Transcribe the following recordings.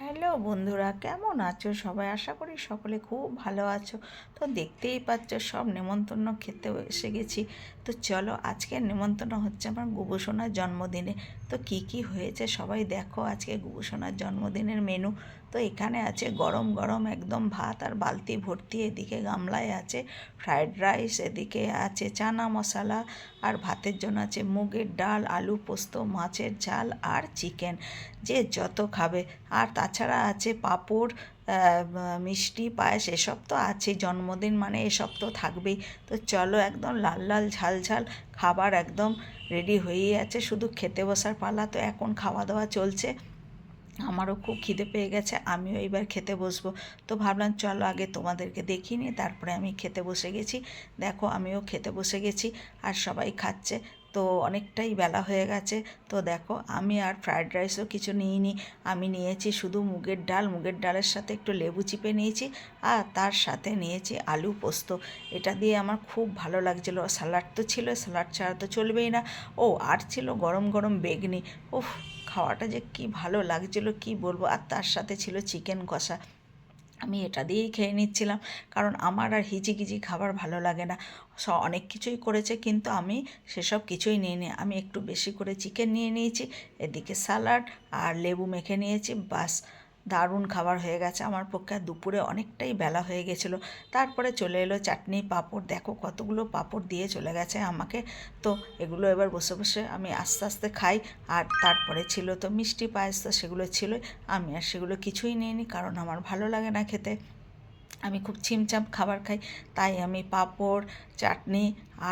Hello বন্ধুরা, কেমন আছো সবাই? আশা করি সকলে খুব ভালো আছো। তো দেখতেই পাচ্ছ সব নেমন্তন্ন খেতে এসে গেছি। তো চলো, আজকের নেমন্তন্ন হচ্ছে আমার গুবুসোনার জন্মদিনে। তো কি কি হয়েছে সবাই দেখো আজকে গুবুসোনার জন্মদিনের মেনু। তো এখানে আছে গরম গরম একদম ভাত আর বালতি ভর্তি, এদিকে গামলায় আছে ফ্রায়েড রাইস, এদিকে আছে চানা মশলা, আর ভাতের জন্য আছে মুগের ডাল, আলু পোস্ত, মাছের ঝাল আর চিকেন, যে যত খাবে। আর তাছাড়া আছে পাঁপড়, মিষ্টি, পায়েস, এসব তো আছেই। জন্মদিন মানে এসব তো থাকবেই। তো চলো, একদম লাল লাল ঝাল ঝাল খাবার একদম রেডি হয়েই আছে, শুধু খেতে বসার পালা। তো এখন খাওয়া দাওয়া চলছে, আমারও খুব খিদে পেয়ে গেছে, আমিও এবার খেতে বসবো। তো ভাবলাম চলো আগে তোমাদেরকে দেখিয়ে নিই, তারপরে আমি খেতে বসে গেছি। দেখো আমিও খেতে বসে গেছি আর সবাই খাচ্ছে। তো অনেকটাই বেলা হয়ে গেছে। তো দেখো আমি আর ফ্রায়েড রাইসও কিছু নিইনি, আমি নিয়েছি শুধু মুগের ডাল, মুগের ডালের সাথে একটু লেবু চিপে নিয়েছি, আর তার সাথে নিয়েছি আলু পোস্ত। এটা দিয়ে আমার খুব ভালো লাগছিলো। স্যালাড তো ছিল, স্যালাড ছাড়া তো চলবেই না। ও আর ছিল গরম গরম বেগনি। উফ, খাওয়াটা যে কি ভালো লাগছিল কি বলবো। আর তার সাথে ছিল চিকেন কষা। আমি এটা দিয়েই খেয়ে নিচ্ছিলাম, কারণ আমার আর হিজিগিজি খাবার ভালো লাগে না। অনেক কিছুই করেছে কিন্তু আমি সেসব কিছুই নিইনি। আমি একটু বেশি করে চিকেন নিয়ে নিয়েছি, এদিকে স্যালাড আর লেবু মেখে নিয়েছি, বাস। দারুণ খাবার হয়ে গেছে আমার পক্ষে। আর দুপুরে অনেকটাই বেলা হয়ে গেছিলো। তারপরে চলে এলো চাটনি পাঁপড়, দেখো কতগুলো পাঁপড় দিয়ে চলে গেছে আমাকে। তো এগুলো এবার বসে বসে আমি আস্তে আস্তে খাই। আর তারপরে ছিল তো মিষ্টি পায়েস, তো সেগুলো ছিল। আমি আর সেগুলো কিছুই নিইনি, কারণ আমার ভালো লাগে না খেতে। আমি খুব ছিমছাম খাবার খাই, তাই আমি পাঁপড়, চাটনি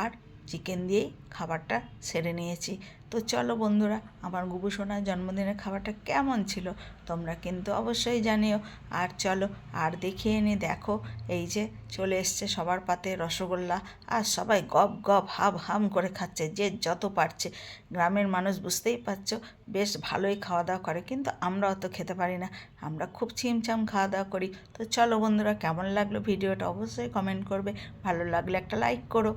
আর চিকেন দিয়েই খাবারটা সেরে নিয়েছি। তো চলো বন্ধুরা, আমার গুবুসোনার জন্মদিনের খাবারটা কেমন ছিল তোমরা কিন্তু অবশ্যই জানিও। আর চলো আর দেখিয়ে নি, দেখো এই যে চলে এসছে সবার পাতে রসগোল্লা, আর সবাই গপ গপ হাম হাম করে খাচ্ছে, যে যত পারছে। গ্রামের মানুষ বুঝতেই পারছো, বেশ ভালোই খাওয়া দাওয়া করে, কিন্তু আমরা অত খেতে পারি না, আমরা খুব ছিমছাম খাওয়া দাওয়া করি। তো চলো বন্ধুরা, কেমন লাগলো ভিডিওটা অবশ্যই কমেন্ট করবে, ভালো লাগলে একটা লাইক করো।